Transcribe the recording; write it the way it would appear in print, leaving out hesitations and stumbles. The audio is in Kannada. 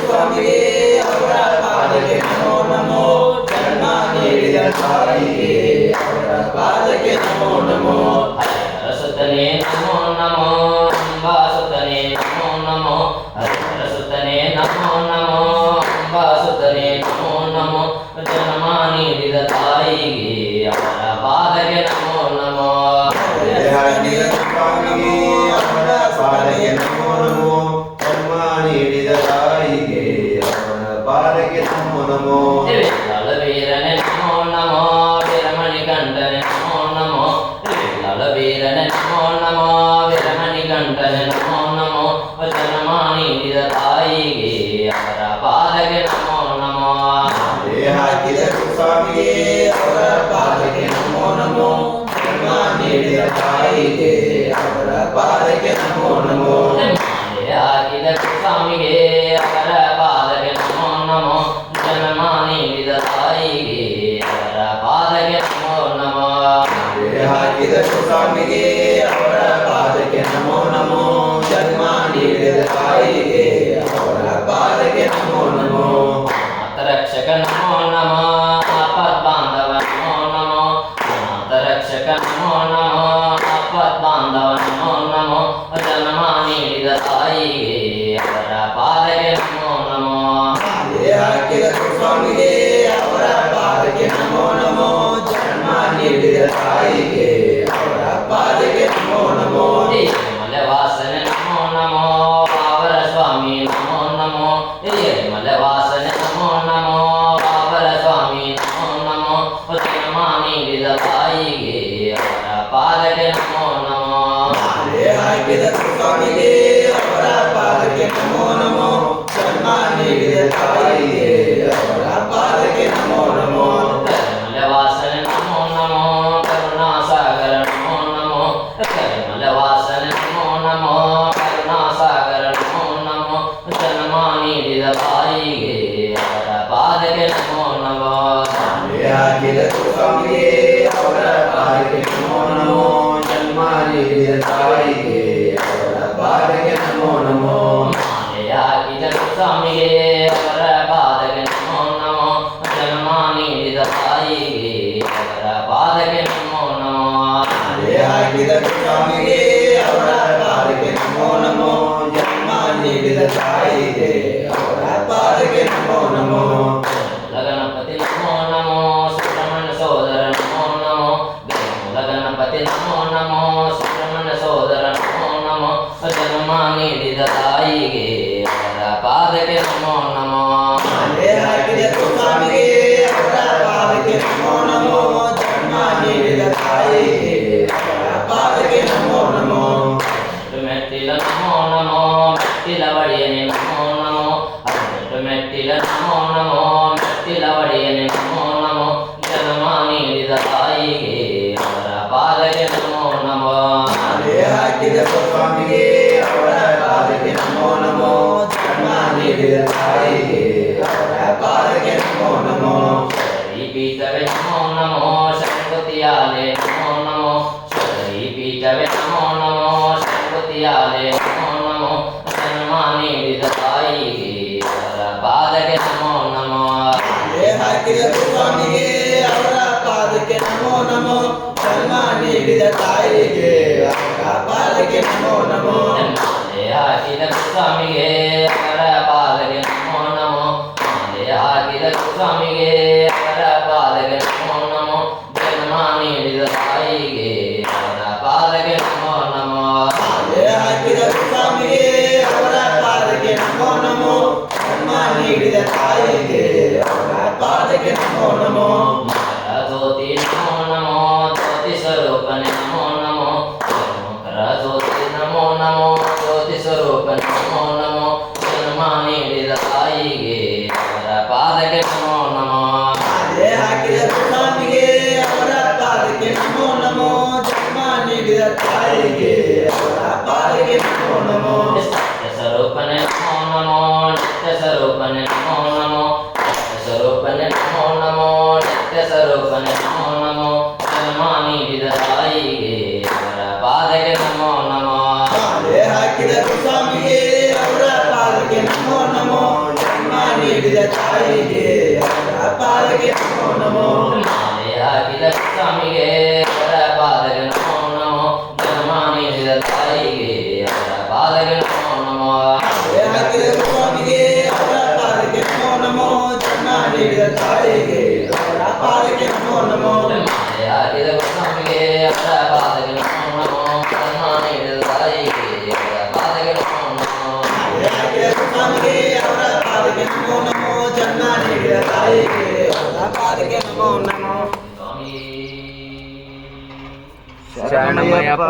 ಸ್ವಾಮಿಗೆ ಅವರ ಪಾದಕ್ಕೆ ನಮೋ ನಮೋ ಜನ್ಮ ನೀಡಿದ ತಾಯಿಗೆ ಅವರ ಪಾದಕ್ಕೆ ನಮೋ ನಮೋ ಹರಿಹರ ಸುತನೇ ನಮೋ ನಮೋ ಅಂಬಾ ಸುತನೇ ನಮೋ ನಮೋ ಹರಿಹರ ಸುತನೇ ನಮೋ ನಮೋ ಅಂಬಾ ಸುತನೇ ನಮೋ ನಮೋ ಜನ್ಮ ನೀಡಿದ ತಾಯಿಗೆ ಅವರ ಪಾದಕ್ಕೆ ನಮೋ ನಮೋ ಸ್ವಾಮಿಗೆ ಅವರ ಪಾದಕ್ಕೆ ನಮೋ ನಮೋ ಜನ್ಮ ನೀಡಿದ ತಾಯಿಗೆ ಅವರ ಪಾದಕ್ಕೆ ನಮೋ ನಮೋ ವೀರನೆ ನಮೋ ನಮೋ ವೀರಮಣಿ ಕಂಠನೆ ನಮೋ ನಮೋ ವೀರನೆ ನಮೋ ನಮೋ ವೀರಮಣಿ ಕಂಠನೆ ನಮೋ ನಮೋ ಜನ್ಮ ನೀಡಿದ ತಾಯಿಗೆ ಅವರ ಪಾದಕ್ಕೆ ನಮೋ ನಮೋ ಹಾಕಿದ ಸ್ವಾಮಿಗೆ ಅವರ ಪಾದಕ್ಕೆ ನಮೋ ನಮೋ ಜನ್ಮ ನೀಡಿದ ತಾಯಿಗೆ ಅವರ ಪಾದಕ್ಕೆ ನಮೋ ನಮೋ ಹಾಕಿದ ಸ್ವಾಮಿಗೆ ಅವರ ಪಾದಕ್ಕೆ ನಮೋ ನಮೋ ಜನ್ಮ ನೀಡಿದ ತಾಯಿಗೆ ಅವರ ಪಾದಕ್ಕೆ ನಮೋ ನಮೋ ಹಾಕಿದ ಸ್ವಾಮಿಗೆ ಅವರ ಪಾದಕ್ಕೆ ನಮೋ ನಮೋ ಜನ್ಮ ನೀಡಿದ ತಾಯಿಗೆ ಅವರ ಪಾದಕ್ಕೆ ನಮೋ ನಮೋ ರಕ್ಷಕ ನಮೋ ನಮೋ ಆಪದ್ಬಾಂಧವ ನಮೋ ನಮೋ ರಕ್ಷಕ ನಮೋ ನಮೋ ಆಪದ್ಬಾಂಧವ ನಮೋ ನಮೋ ಜನ್ಮ ನೀಡಿದ ತಾಯಿಗೆ ಅವರ ಪಾದಕ್ಕೆ ನಮೋ ನಮೋ ಹಾಕಿದ ಸ್ವಾಮಿಗೆ ಅವರ ಪಾದಕ್ಕೆ ನಮೋ ನಮೋ ಜನ್ಮ ನೀಡಿದ ತಾಯಿಗೆ ಅವರ ಪಾದಕ್ಕೆ ನಮೋ ನಮೋ ಮಲವಾಸನೆ ನಮೋ ನಮೋ ಅವರ ಸ್ವಾಮಿ ನಮೋ ನಮೋ ಮಲವಾಸನೆ ನಮೋ ನಮೋ ಅವರ ಸ್ವಾಮಿ ನಮೋ ನಮೋ ಜನ್ಮ ನೀಡಿದ ತಾಯಿಗೆ ಅವರ ಪಾದಕ್ಕೆ ನಮೋ ನಮೋ ಹಾಕಿದ ಸ್ವಾಮಿಗೆ ಅವರ ಪಾದಕ್ಕೆ ನಮೋ ನಮೋ ಜನ್ಮ ನೀಡಿದ ತಾಯಿಗೆ ಅವರ ಪಾದಕ್ಕೆ ನಮೋ ನಮೋ ಮಲವಾಸನೆ ನಮೋ ನಮೋ ಕರುಣಾಸಾಗರ ನಮೋ ನಮೋ ಮಲವಾಸನೆ ನಮೋ ನಮೋ ಕರುಣಾಸಾಗರ ನಮೋ ನಮೋ ಜನ್ಮ ನೀಡಿದ ತಾಯಿಗೆ ಅವರ ಪಾದಕ್ಕೆ ನಮೋ ನಮೋ ಹಾಕಿದ ಸ್ವಾಮಿಗೆ ಅವರ ಪಾದಕ್ಕೆ ನಮೋ ನಮೋ ಜನ್ಮ ನೀಡಿದ ತಾಯಿಗೆ ಅವರ ಪಾದಕ್ಕೆ ನಮೋ ನಮೋ ಹಾಕಿದ ಸ್ವಾಮಿಗೆ ಅವರ ಪಾದಕ್ಕೆ ನಮೋ ನಮೋ ಜನ್ಮ ನೀಡಿದ ತಾಯಿಗೆ ಅವರ ಪಾದಕ್ಕೆ ನಮೋ ನಮೋ ಹಾಕಿದ ಸ್ವಾಮಿಗೆ ಅವರ ಪಾದಕ್ಕೆ ನಮೋ ನಮೋ ಜನ್ಮ ನೀಡಿದ ತಾಯಿಗೆ ಅವರ ಪಾದಕ್ಕೆ ನಮೋ ನಮೋ ಗಣಪತಿ ನಮೋ ನಮೋ ಸುಬ್ರಹ್ಮಣ್ಯ ಸೋದರ ನಮೋ ನಮೋ ಗಣಪತಿ ನಮೋ ನಮೋ ಸುಬ್ರಹ್ಮಣ್ಯ ಸೋದರ ನಮೋ ನಮೋ ಜನ್ಮ ನೀಡಿದ ತಾಯಿಗೆ ಅವರ ಪಾದಕ್ಕೆ ನಮೋ ನಮೋ ಹಾಕಿದ ಸ್ವಾಮಿಗೆ ಅವರ ಪಾದಕ್ಕೆ ನಮೋ ನಮೋ ಜನ್ಮ ನೀಡಿದ ತಾಯಿಗೆ ಅವರ ಪಾದಕ್ಕೆ ನಮೋ ನಮೋ ಮೆಟ್ಟಿಲ ನಮೋ ನಮೋ ಮೆಟ್ಟಿಲ ಒಡೆಯನೆ ನಮೋ ನಮೋ ಮೆಟ್ಟಿಲ ನಮೋ ನಮೋ ಮೆಟ್ಟಿಲ ಒಡೆಯನೆ ನಮೋ ನಮೋ ಜನ್ಮ ನೀಡಿದ ತಾಯಿಗೆ ಅವರ ಪಾದಕ್ಕೆ ನಮೋ ನಮೋ ಹಾಕಿದ ಸ್ವಾಮಿಗೆ ಅವರ ಪಾದಕ್ಕೆ ನಮೋ ನಮೋ ಜನ್ಮ ನೀಡಿದ ತಾಯಿಗೆ ಅವರ ಪಾದಕ್ಕೆ ನಮೋ ನಮೋ ಪೀಠವೇ ನಮೋ ನಮೋ ಶರಣಪತಿಯಾಲೆ ನಮೋ ನಮೋ ಪೀಠವೇ ನಮೋ ನಮೋ ಶರಣಪತಿಯಾಲೆ ನಮೋ ನಮೋ ಜನ್ಮ ನೀಡಿದ ತಾಯಿಗೆ ಅವರ ಪಾದಕ್ಕೆ ನಮೋ ನಮೋ ಹಾಕಿದ ಸ್ವಾಮಿಗೆ ಅವರ ಪಾದಕ್ಕೆ ನಮೋ ನಮೋ ಜನ್ಮ ನೀಡಿದ ತಾಯಿಗೆ ಅವರ ಪಾದಕ್ಕೆ ನಮೋ ನಮೋ ಹಾಕಿದ ಸ್ವಾಮಿಗೆ ಅವರ ಪಾದಕ್ಕೆ ನಮೋ ನಮೋ ಹಾಕಿದ ಸ್ವಾಮಿಗೆ ಅವರ ಪಾದಕ್ಕೆ ನಮೋ ನಮೋ ಜನ್ಮ ನೀಡಿದ ತಾಯಿಗೆ ಅವರ ಪಾದಕ್ಕೆ ನಮೋ ನಮೋ ಹಾಕಿದ ಸ್ವಾಮಿಗೆ ಅವರ ಪಾದಕ್ಕೆ ನಮೋ ನಮೋ ಜನ್ಮ ನೀಡಿದ ತಾಯಿಗೆ ಅವರ ಪಾದಕ್ಕೆ ನಮೋ ನಮೋ ಜ್ಯೋತಿ ನಮೋ ನಮೋ ಜ್ಯೋತಿ ಸ್ವರೂಪನೆ ನಮೋ ನಮೋ ಜ್ಯೋತಿ ನಮೋ ನಮೋ ಜ್ಯೋತಿ ಸ್ವರೂಪನೆ ನಮೋ ನಮೋ ಜನ್ಮ ನೀಡಿದ ತಾಯಿಗೆ ಅವರ ಪಾದಕ್ಕೆ ನಮೋ ನಮೋ ಹಾಕಿದ ಸ್ವಾಮಿಗೆ ಅವರ ಪಾದಕ್ಕೆ ನಮೋ ನಮೋ ಜನ್ಮ ನೀಡಿದ ತಾಯಿಗೆ ಅವರ ಪಾದಕ್ಕೆ ನಮೋ ನಮೋ ಸ್ವರೂಪನೆ ನಮೋ ನಮೋ ನಿತ್ಯ ಸ್ವರೂಪನೆ ನಮೋ ನಮೋ ಸ್ವರೂಪನೆ ನಮೋ ನಮೋ ನಿತ್ಯ ಸ್ವರೂಪನೆ ನಮೋ ನಮೋ ಜನ್ಮ ನೀಡಿದ ತಾಯಿಗೆ ಅವರ ಪಾದಕ್ಕೆ ನಮೋ ನಮೋ ಹಾಕಿದ ಸ್ವಾಮಿಗೆ ಅವರ ಪಾದಕ್ಕೆ ನಮೋ ನಮೋ ಜನ್ಮ ತಾಯಿಗೆ ಅವರ ಪಾದಕ್ಕೆ ನಮೋ ನಮೋ. ಮಾಲೆ ಹಾಕಿದ ಸ್ವಾಮಿಗೆ ಅವರ ಪಾದಕ್ಕೆ ನಮೋ ನಮೋ. ಜನ್ಮ ನೀಡಿದ ತಾಯಿಗೆ ಅವರ ಪಾದಕ್ಕೆ ನಮೋ ನಮೋ. ಮಾಲೆ ಹಾಕಿದ ಸ್ವಾಮಿಗೆ ಅವರ ಪಾದಕ್ಕೆ ನಮೋ ನಮೋ. ಜನ್ಮ ನೀಡಿದ ತಾಯಿಗೆ ಅವರ ಪಾದಕ್ಕೆ ನಮೋ ನಮೋ. ಮಾಲೆ ಹಾಕಿದ ಸ್ವಾಮಿಗೆ ಅವರ ಪಾದಕ್ಕೆ ನಮೋ ನಮೋ. ಜನ್ಮ ನೀಡಿದ ತಾಯಿಗೆ ಅವರ ಪಾದಕ್ಕೆ ನಮೋ ನಮೋ. ಮಾಲೆ ಹಾಕಿದ ಸ್ವಾಮಿಗೆ ಅವರ ಪಾದಕ್ಕೆ ನಮೋ ನಮೋ. ಜನ್ಮ ನೀಡಿದ ತಾಯಿಗೆ ಅವರ ಪಾದಕ್ಕೆ ನಮೋ ನಮೋ. ಸ್ವಾಮಿ ಶರಣಮಯ್ಯಪ್ಪ.